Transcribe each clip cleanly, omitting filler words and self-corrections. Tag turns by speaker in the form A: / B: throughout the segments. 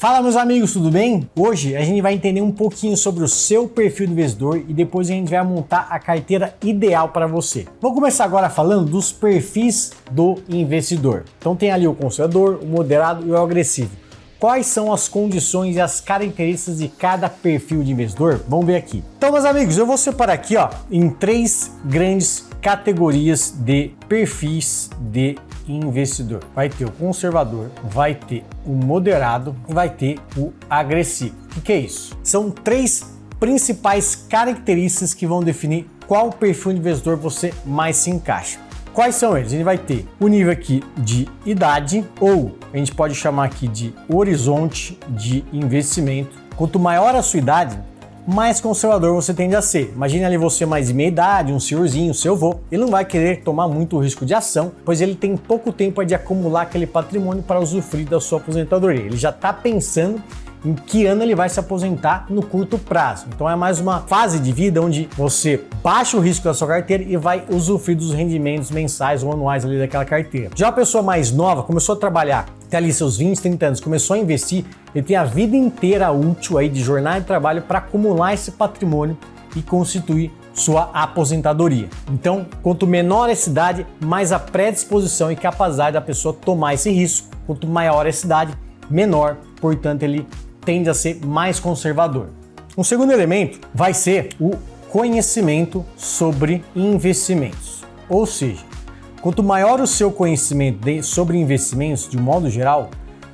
A: Fala meus amigos, tudo bem? Hoje a gente vai entender um pouquinho sobre o seu perfil de investidor e depois a gente vai montar a carteira ideal para você. Vou começar agora falando dos perfis do investidor. Então tem ali o conservador, o moderado e o agressivo. Quais são as condições e as características de cada perfil de investidor? Vamos ver aqui. Então meus amigos, eu vou separar aqui em 3 grandes categorias de perfis de investidor. Vai ter o conservador, vai ter o moderado e vai ter o agressivo. O que é isso? São 3 principais características que vão definir qual perfil de investidor você mais se encaixa. Quais são eles? A gente vai ter o nível aqui de idade, ou a gente pode chamar aqui de horizonte de investimento. Quanto maior a sua idade, mais conservador você tende a ser. Imagine ali você mais de meia idade, um senhorzinho, seu avô. Ele não vai querer tomar muito risco de ação, pois ele tem pouco tempo de acumular aquele patrimônio para usufruir da sua aposentadoria. Ele já está pensando em que ano ele vai se aposentar no curto prazo. Então é mais uma fase de vida onde você baixa o risco da sua carteira e vai usufruir dos rendimentos mensais ou anuais ali daquela carteira. Já a pessoa mais nova começou a trabalhar, tem ali seus 20, 30 anos, começou a investir, ele tem a vida inteira útil aí de jornada de trabalho para acumular esse patrimônio e constituir sua aposentadoria. Então, quanto menor essa idade, mais a predisposição e capacidade da pessoa tomar esse risco. Quanto maior essa idade, menor, portanto, ele tende a ser mais conservador. Um segundo elemento vai ser o conhecimento sobre investimentos. Ou seja, quanto maior o seu conhecimento sobre investimentos, de modo geral,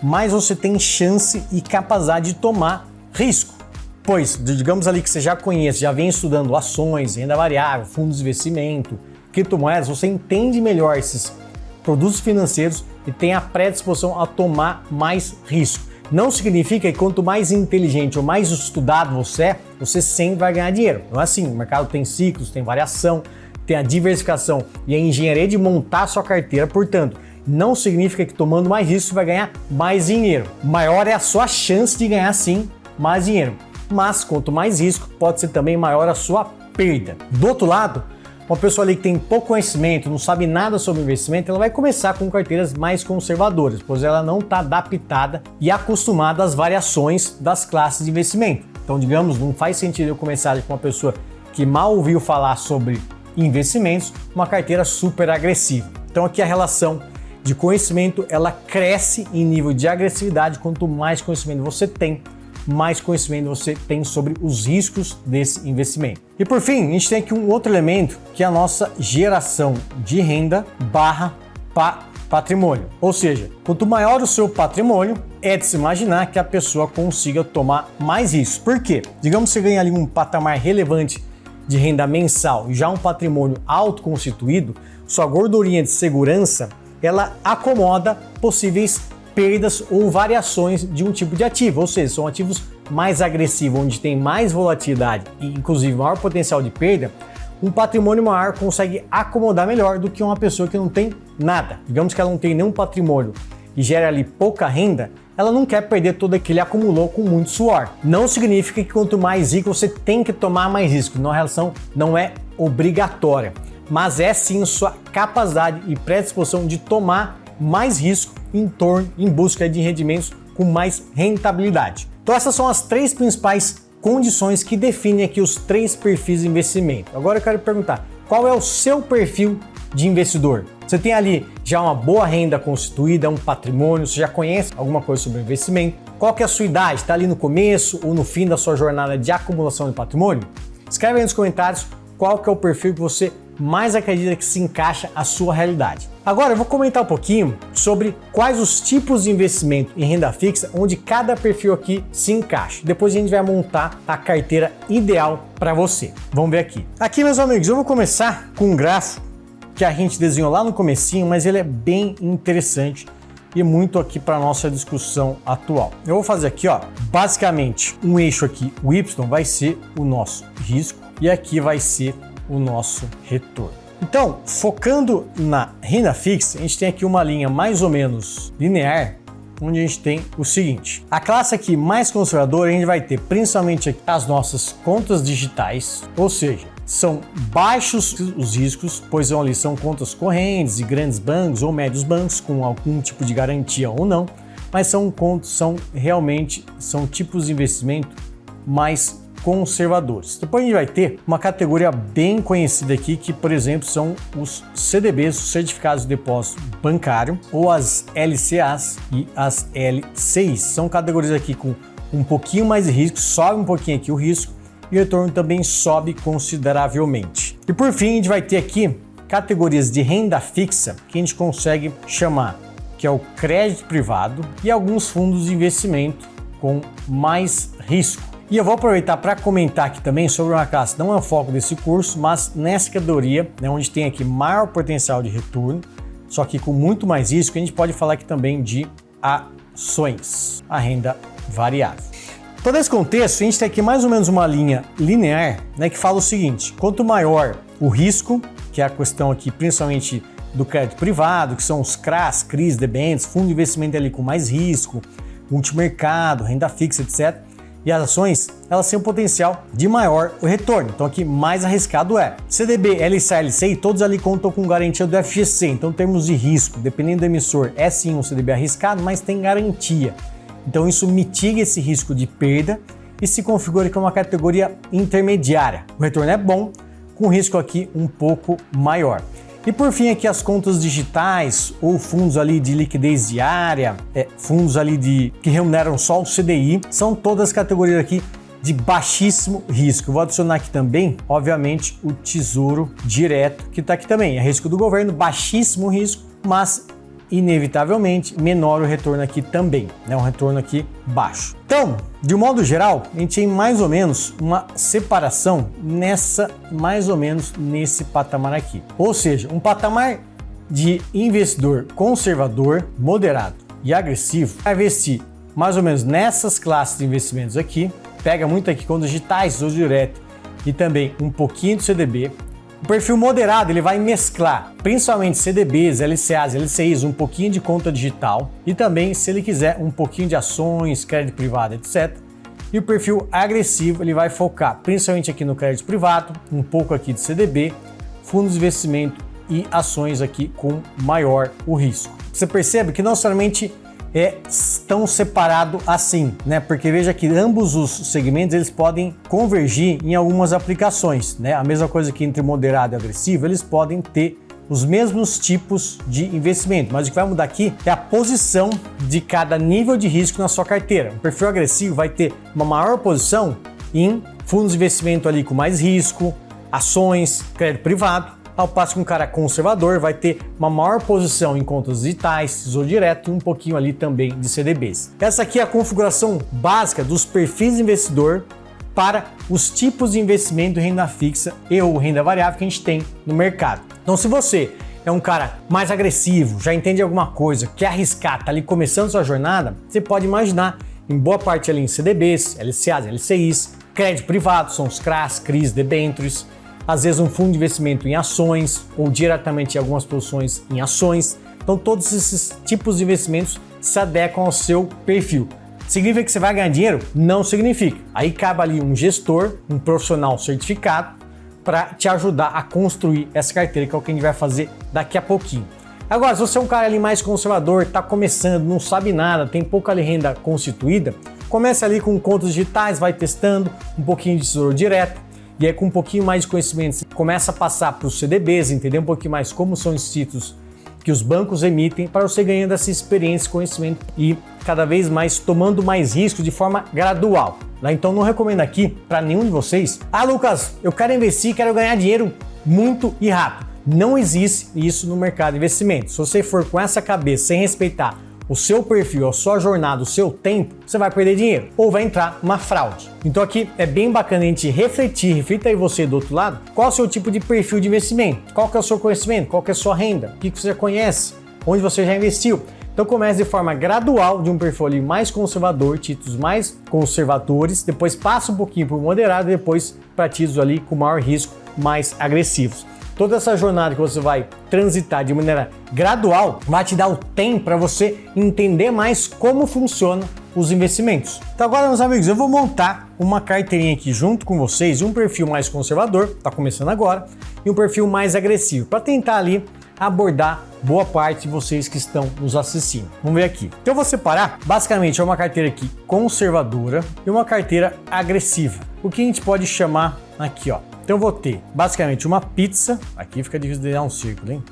A: mais você tem chance e capacidade de tomar risco. Pois, digamos ali que você já conhece, já vem estudando ações, renda variável, fundos de investimento, criptomoedas, você entende melhor esses produtos financeiros e tem a predisposição a tomar mais risco. Não significa que quanto mais inteligente ou mais estudado você sempre vai ganhar dinheiro. Não é assim, o mercado tem ciclos, tem variação, tem a diversificação e a engenharia de montar a sua carteira, portanto, não significa que tomando mais risco você vai ganhar mais dinheiro. Maior é a sua chance de ganhar sim mais dinheiro, mas quanto mais risco, pode ser também maior a sua perda. Do outro lado, uma pessoa ali que tem pouco conhecimento, não sabe nada sobre investimento, ela vai começar com carteiras mais conservadoras, pois ela não está adaptada e acostumada às variações das classes de investimento. Então, digamos, não faz sentido eu começar com uma pessoa que mal ouviu falar sobre investimentos, uma carteira super agressiva. Então, aqui a relação de conhecimento, ela cresce em nível de agressividade. Quanto mais conhecimento você tem, mais conhecimento você tem sobre os riscos desse investimento. E por fim, a gente tem aqui um outro elemento que é a nossa geração de renda barra patrimônio. Ou seja, quanto maior o seu patrimônio, é de se imaginar que a pessoa consiga tomar mais risco. Por quê? Digamos que você ganha ali um patamar relevante de renda mensal e já um patrimônio autoconstituído, sua gordurinha de segurança, ela acomoda possíveis perdas ou variações de um tipo de ativo, ou seja, são ativos mais agressivos, onde tem mais volatilidade e inclusive maior potencial de perda. Um patrimônio maior consegue acomodar melhor do que uma pessoa que não tem nada. Digamos que ela não tem nenhum patrimônio e gera ali pouca renda, ela não quer perder todo aquilo que ele acumulou com muito suor. Não significa que quanto mais rico você tem que tomar mais risco, a relação não é obrigatória, mas é sim sua capacidade e predisposição de tomar mais risco em busca de rendimentos com mais rentabilidade. Então essas são as 3 principais condições que definem aqui os 3 perfis de investimento. Agora eu quero perguntar, qual é o seu perfil de investidor? Você tem ali já uma boa renda constituída, um patrimônio, você já conhece alguma coisa sobre investimento? Qual que é a sua idade? Está ali no começo ou no fim da sua jornada de acumulação de patrimônio? Escreve aí nos comentários qual que é o perfil que você mais acredita que se encaixa à sua realidade. Agora eu vou comentar um pouquinho sobre quais os tipos de investimento em renda fixa onde cada perfil aqui se encaixa. Depois a gente vai montar a carteira ideal para você. Vamos ver aqui. Aqui, meus amigos, eu vou começar com um gráfico que a gente desenhou lá no comecinho, mas ele é bem interessante e muito aqui para nossa discussão atual. Eu vou fazer aqui, basicamente um eixo aqui, o Y vai ser o nosso risco e aqui vai ser o nosso retorno. Então, focando na renda fixa, a gente tem aqui uma linha mais ou menos linear, onde a gente tem o seguinte. A classe aqui mais conservadora, a gente vai ter principalmente aqui as nossas contas digitais, ou seja, são baixos os riscos, pois ali são contas correntes de grandes bancos ou médios bancos com algum tipo de garantia ou não. mas são realmente tipos de investimento mais conservadores. Depois a gente vai ter uma categoria bem conhecida aqui, que por exemplo são os CDBs, os certificados de depósito bancário, ou as LCAs e as LCIs. São categorias aqui com um pouquinho mais de risco, sobe um pouquinho aqui o risco e o retorno também sobe consideravelmente. E por fim a gente vai ter aqui categorias de renda fixa que a gente consegue chamar, que é o crédito privado e alguns fundos de investimento com mais risco. E eu vou aproveitar para comentar aqui também sobre uma classe, não é o foco desse curso, mas nessa categoria, né, onde tem aqui maior potencial de retorno, só que com muito mais risco, a gente pode falar aqui também de ações, a renda variável. Todo esse contexto, a gente tem aqui mais ou menos uma linha linear, né, que fala o seguinte: quanto maior o risco, que é a questão aqui principalmente do crédito privado, que são os CRAs, CRIs, debêntures, fundo de investimento ali com mais risco, multimercado, renda fixa, etc. E as ações, elas têm um potencial de maior retorno. Então aqui mais arriscado é. CDB, LCA, LCI, todos ali contam com garantia do FGC. Então em termos de risco, dependendo do emissor, é sim um CDB arriscado, mas tem garantia. Então isso mitiga esse risco de perda e se configura como uma categoria intermediária. O retorno é bom, com risco aqui um pouco maior. E por fim aqui as contas digitais ou fundos ali de liquidez diária, fundos ali que remuneram só o CDI, são todas categorias aqui de baixíssimo risco. Eu vou adicionar aqui também, obviamente, o Tesouro Direto, que está aqui também. É risco do governo, baixíssimo risco, mas inevitavelmente menor o retorno aqui também, né? Um retorno aqui baixo. Então, de um modo geral, a gente tem mais ou menos uma separação mais ou menos nesse patamar aqui. Ou seja, um patamar de investidor conservador, moderado e agressivo vai investir mais ou menos nessas classes de investimentos aqui, pega muito aqui contas digitais, Tesouro Direto e também um pouquinho de CDB. O perfil moderado ele vai mesclar principalmente CDBs, LCAs, LCIs, um pouquinho de conta digital e também, se ele quiser, um pouquinho de ações, crédito privado, etc. E o perfil agressivo ele vai focar principalmente aqui no crédito privado, um pouco aqui de CDB, fundos de investimento e ações aqui com maior o risco. Você percebe que não somente tão separado assim, né? Porque veja que ambos os segmentos eles podem convergir em algumas aplicações, né? A mesma coisa que entre moderado e agressivo, eles podem ter os mesmos tipos de investimento, mas o que vai mudar aqui é a posição de cada nível de risco na sua carteira. O perfil agressivo vai ter uma maior posição em fundos de investimento ali com mais risco, ações, crédito privado, ao passo que um cara conservador vai ter uma maior posição em contas digitais, Tesouro Direto e um pouquinho ali também de CDBs. Essa aqui é a configuração básica dos perfis de investidor para os tipos de investimento de renda fixa e ou renda variável que a gente tem no mercado. Então se você é um cara mais agressivo, já entende alguma coisa, quer arriscar, está ali começando sua jornada, você pode imaginar em boa parte ali em CDBs, LCAs, LCIs, crédito privado, são os CRAs, CRIs, debêntures, às vezes um fundo de investimento em ações ou diretamente em algumas posições em ações. Então todos esses tipos de investimentos se adequam ao seu perfil. Significa que você vai ganhar dinheiro? Não significa. Aí cabe ali um gestor, um profissional certificado para te ajudar a construir essa carteira, que é o que a gente vai fazer daqui a pouquinho. Agora, se você é um cara ali mais conservador, está começando, não sabe nada, tem pouca ali renda constituída, comece ali com contas digitais, vai testando um pouquinho de Tesouro Direto. E aí com um pouquinho mais de conhecimento, você começa a passar para os CDBs, entender um pouquinho mais como são os títulos que os bancos emitem para você ganhando essa experiência, conhecimento e cada vez mais tomando mais risco de forma gradual. Então não recomendo aqui para nenhum de vocês, Lucas, eu quero investir, quero ganhar dinheiro muito e rápido. Não existe isso no mercado de investimento. Se você for com essa cabeça, sem respeitar o seu perfil, a sua jornada, o seu tempo, você vai perder dinheiro ou vai entrar numa fraude. Então aqui é bem bacana a gente reflita aí você do outro lado, qual é o seu tipo de perfil de investimento, qual que é o seu conhecimento, qual que é a sua renda, o que você conhece, onde você já investiu. Então comece de forma gradual de um perfil ali mais conservador, títulos mais conservadores, depois passa um pouquinho para o moderado e depois para títulos ali com maior risco, mais agressivos. Toda essa jornada que você vai transitar de maneira gradual vai te dar o tempo para você entender mais como funcionam os investimentos. Então agora, meus amigos, eu vou montar uma carteirinha aqui junto com vocês de um perfil mais conservador, está começando agora, e um perfil mais agressivo, para tentar ali abordar boa parte de vocês que estão nos assistindo. Vamos ver aqui. Então eu vou separar, basicamente, uma carteira aqui conservadora e uma carteira agressiva. O que a gente pode chamar aqui, ó. Então eu vou ter, basicamente, uma pizza. Aqui fica difícil desenhar um círculo, hein?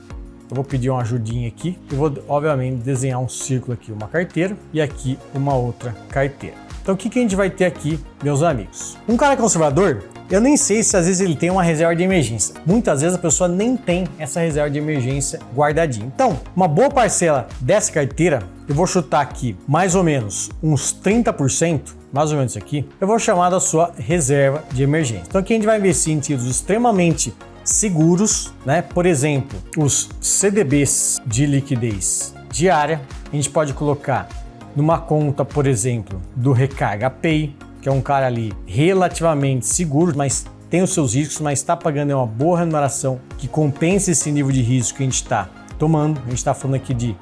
A: Eu vou pedir uma ajudinha aqui. Eu vou, obviamente, desenhar um círculo aqui, uma carteira, e aqui uma outra carteira. Então o que a gente vai ter aqui, meus amigos? Um cara conservador, eu nem sei se às vezes ele tem uma reserva de emergência. Muitas vezes a pessoa nem tem essa reserva de emergência guardadinha. Então, uma boa parcela dessa carteira, eu vou chutar aqui mais ou menos uns 30%, mais ou menos isso aqui, eu vou chamar da sua reserva de emergência. Então aqui a gente vai investir em títulos extremamente seguros, né? Por exemplo, os CDBs de liquidez diária, a gente pode colocar numa conta, por exemplo, do Recarga Pay, que é um cara ali relativamente seguro, mas tem os seus riscos, mas está pagando uma boa remuneração que compensa esse nível de risco que a gente está tomando. A gente está falando aqui de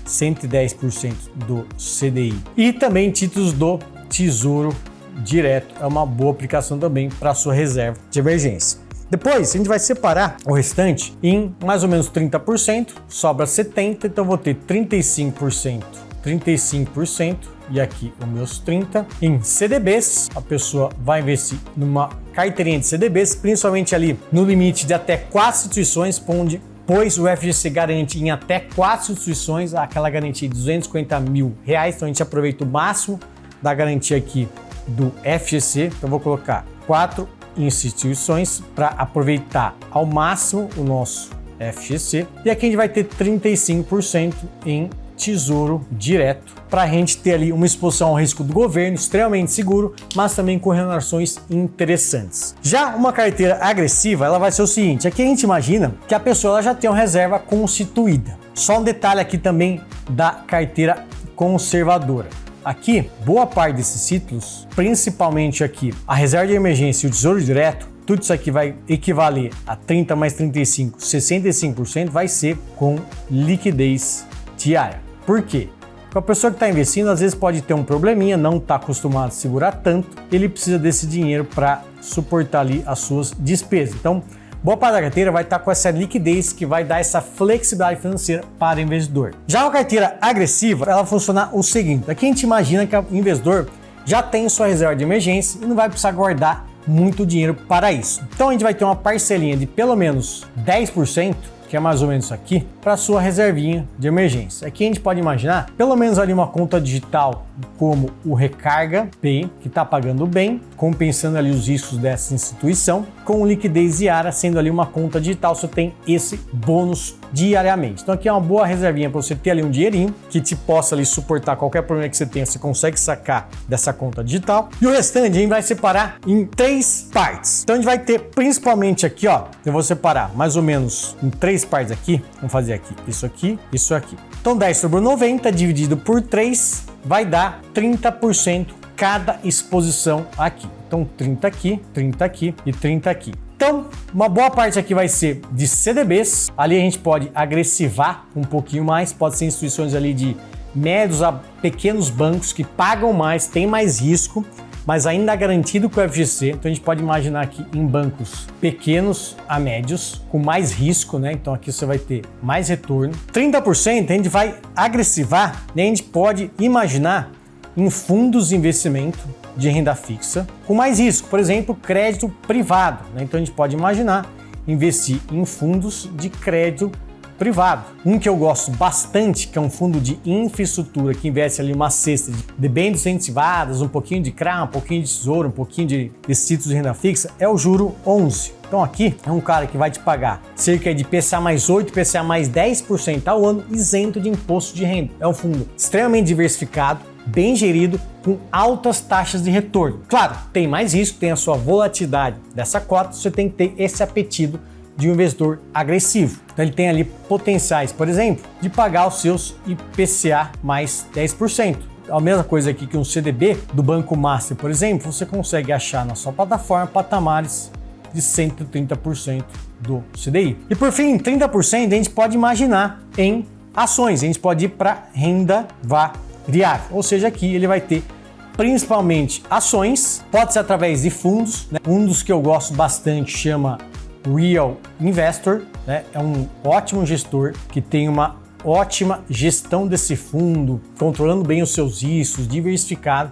A: 110% do CDI. E também títulos do Tesouro Direto, é uma boa aplicação também para a sua reserva de emergência. Depois a gente vai separar o restante em mais ou menos 30%, sobra 70%, então vou ter 35% e aqui os meus 30%. Em CDBs, a pessoa vai investir numa carteirinha de CDBs, principalmente ali no limite de até 4 instituições, pois o FGC garante em até 4 instituições aquela garantia de R$250 mil, então a gente aproveita o máximo da garantia aqui do FGC, então vou colocar 4 instituições para aproveitar ao máximo o nosso FGC, e aqui a gente vai ter 35% em Tesouro Direto, para a gente ter ali uma exposição ao risco do governo, extremamente seguro, mas também com remunerações interessantes. Já uma carteira agressiva, ela vai ser o seguinte, aqui a gente imagina que a pessoa ela já tem uma reserva constituída. Só um detalhe aqui também da carteira conservadora. Aqui, boa parte desses títulos, principalmente aqui, a reserva de emergência e o Tesouro Direto, tudo isso aqui vai equivaler a 30 mais 35, 65%, vai ser com liquidez diária. Por quê? Porque a pessoa que está investindo às vezes pode ter um probleminha, não está acostumado a segurar tanto, ele precisa desse dinheiro para suportar ali as suas despesas. Então, boa parte da carteira vai estar com essa liquidez que vai dar essa flexibilidade financeira para o investidor. Já a carteira agressiva, ela funciona o seguinte, aqui a gente imagina que o investidor já tem sua reserva de emergência e não vai precisar guardar muito dinheiro para isso. Então a gente vai ter uma parcelinha de pelo menos 10%, que é mais ou menos isso aqui, para sua reservinha de emergência. Aqui a gente pode imaginar pelo menos ali uma conta digital como o Recarga Pay, que está pagando bem, compensando ali os riscos dessa instituição, com liquidez diária, sendo ali uma conta digital, você tem esse bônus diariamente. Então aqui é uma boa reservinha para você ter ali um dinheirinho que te possa ali suportar qualquer problema que você tenha, você consegue sacar dessa conta digital. E o restante a gente vai separar em 3 partes. Então a gente vai ter principalmente aqui, ó, eu vou separar mais ou menos em 3 partes aqui. Vamos fazer aqui, isso aqui, isso aqui. Então 10 sobre 90 dividido por 3 vai dar 30% cada exposição aqui. Então 30 aqui e 30 aqui. Então, uma boa parte aqui vai ser de CDBs, ali a gente pode agressivar um pouquinho mais, pode ser instituições ali de médios a pequenos bancos que pagam mais, tem mais risco, mas ainda garantido com o FGC, então a gente pode imaginar aqui em bancos pequenos a médios, com mais risco, né? Então aqui você vai ter mais retorno. 30% a gente vai agressivar, né? A gente pode imaginar em fundos de investimento de renda fixa com mais risco, por exemplo, crédito privado, né? Então a gente pode imaginar investir em fundos de crédito privado. Um que eu gosto bastante, que é um fundo de infraestrutura que investe ali uma cesta de debêntures incentivadas, um pouquinho de CRA, um pouquinho de tesouro, um pouquinho de títulos de renda fixa, é o Juro 11. Então aqui é um cara que vai te pagar cerca de IPCA mais 8, IPCA mais 10% ao ano, isento de imposto de renda. É um fundo extremamente diversificado, bem gerido, com altas taxas de retorno. Claro, tem mais risco, tem a sua volatilidade dessa cota, você tem que ter esse apetite de um investidor agressivo. Então ele tem ali potenciais, por exemplo, de pagar os seus IPCA mais 10%. A mesma coisa aqui que um CDB do Banco Master, por exemplo, você consegue achar na sua plataforma patamares de 130% do CDI. E por fim, 30% a gente pode imaginar em ações, a gente pode ir para renda variável, ou seja, aqui ele vai ter principalmente ações, pode ser através de fundos, né? Um dos que eu gosto bastante chama Real Investor, né? É um ótimo gestor que tem uma ótima gestão desse fundo, controlando bem os seus riscos, diversificado.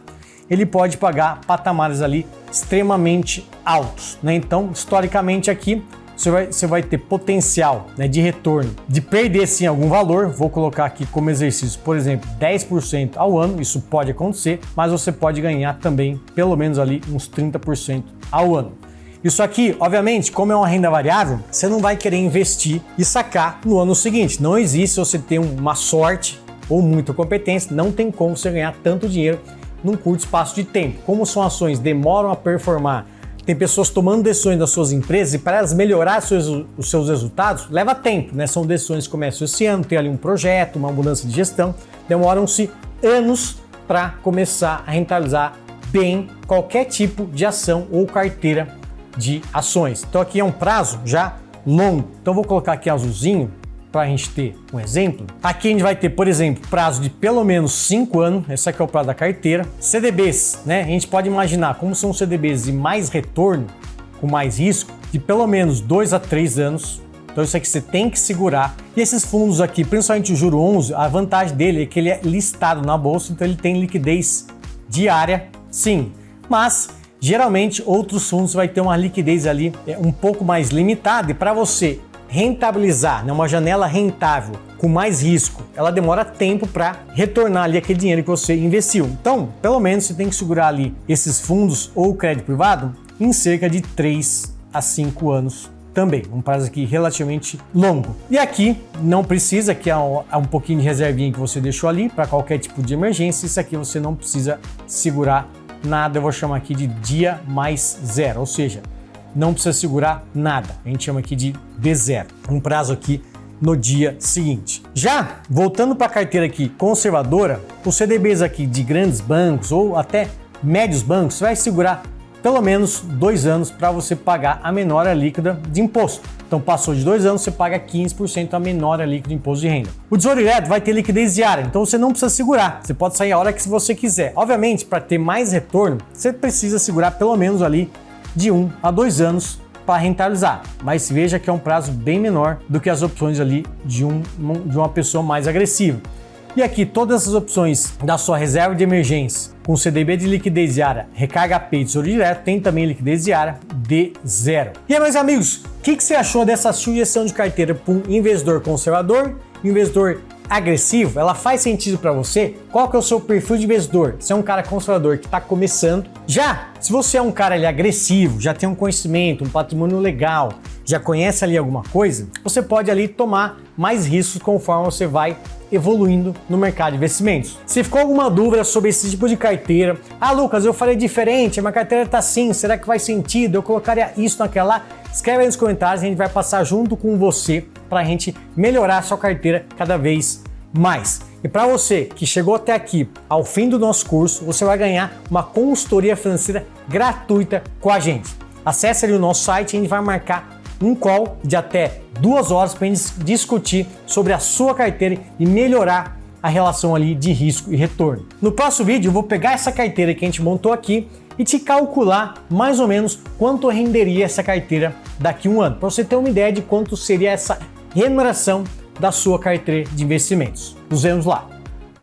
A: Ele pode pagar patamares ali extremamente altos, né? Então, historicamente aqui, você vai ter potencial, né, de retorno, de perder sim algum valor. Vou colocar aqui como exercício, por exemplo, 10% ao ano, isso pode acontecer, mas você pode ganhar também pelo menos ali uns 30% ao ano. Isso aqui, obviamente, como é uma renda variável, você não vai querer investir e sacar no ano seguinte. Não existe você ter uma sorte ou muita competência, não tem como você ganhar tanto dinheiro num curto espaço de tempo. Como são ações, demoram a performar, tem pessoas tomando decisões das suas empresas e para elas melhorar os seus resultados, leva tempo, né? São decisões que começam esse ano, tem ali um projeto, uma mudança de gestão, demoram-se anos para começar a rentabilizar bem qualquer tipo de ação ou carteira de ações. Então aqui é um prazo já longo. Então vou colocar aqui azulzinho para a gente ter um exemplo. Aqui a gente vai ter, por exemplo, prazo de pelo menos 5 anos, esse aqui é o prazo da carteira. CDBs, né? A gente pode imaginar como são CDBs de mais retorno, com mais risco, de pelo menos 2 a 3 anos. Então isso aqui você tem que segurar. E esses fundos aqui, principalmente o Juro 11, a vantagem dele é que ele é listado na bolsa, então ele tem liquidez diária, sim. Mas geralmente outros fundos vai ter uma liquidez ali um pouco mais limitada e para você rentabilizar, né, uma janela rentável com mais risco, ela demora tempo para retornar ali aquele dinheiro que você investiu. Então, pelo menos você tem que segurar ali esses fundos ou crédito privado em cerca de 3 a 5 anos também, um prazo aqui relativamente longo. E aqui não precisa, que há um pouquinho de reservinha que você deixou ali para qualquer tipo de emergência, isso aqui você não precisa segurar nada, eu vou chamar aqui de dia mais zero, ou seja, não precisa segurar nada, a gente chama aqui de D0, um prazo aqui no dia seguinte. Já voltando para a carteira aqui conservadora, os CDBs aqui de grandes bancos ou até médios bancos, você vai segurar pelo menos 2 anos para você pagar a menor líquida de imposto. Então passou de 2 anos, você paga 15% a menor líquida de imposto de renda. O Tesouro Direto vai ter liquidez diária, então você não precisa segurar, você pode sair a hora que você quiser. Obviamente, para ter mais retorno, você precisa segurar pelo menos ali de 1 a 2 anos para rentabilizar, mas veja que é um prazo bem menor do que as opções ali de uma pessoa mais agressiva. E aqui todas essas opções da sua reserva de emergência com CDB de liquidez diária, recarga AP e Tesouro Direto tem também liquidez diária D0. E aí, meus amigos, o que você achou dessa sugestão de carteira para um investidor conservador, investidor agressivo? Ela faz sentido para você? Qual que é o seu perfil de investidor? Você é um cara conservador que está começando? Já, se você é um cara ali agressivo, já tem um conhecimento, um patrimônio legal, já conhece ali alguma coisa, você pode ali tomar mais riscos conforme você vai evoluindo no mercado de investimentos. Se ficou alguma dúvida sobre esse tipo de carteira, Lucas, eu falei diferente, minha carteira tá assim, será que faz sentido? Eu colocaria isso naquela lá? Escreve aí nos comentários, a gente vai passar junto com você para a gente melhorar a sua carteira cada vez mais. E para você que chegou até aqui, ao fim do nosso curso, você vai ganhar uma consultoria financeira gratuita com a gente. Acesse ali o nosso site e a gente vai marcar um call de até 2 horas para a gente discutir sobre a sua carteira e melhorar a relação ali de risco e retorno. No próximo vídeo eu vou pegar essa carteira que a gente montou aqui e te calcular mais ou menos quanto renderia essa carteira daqui a um ano, para você ter uma ideia de quanto seria essa remuneração da sua carteira de investimentos. Nos vemos lá!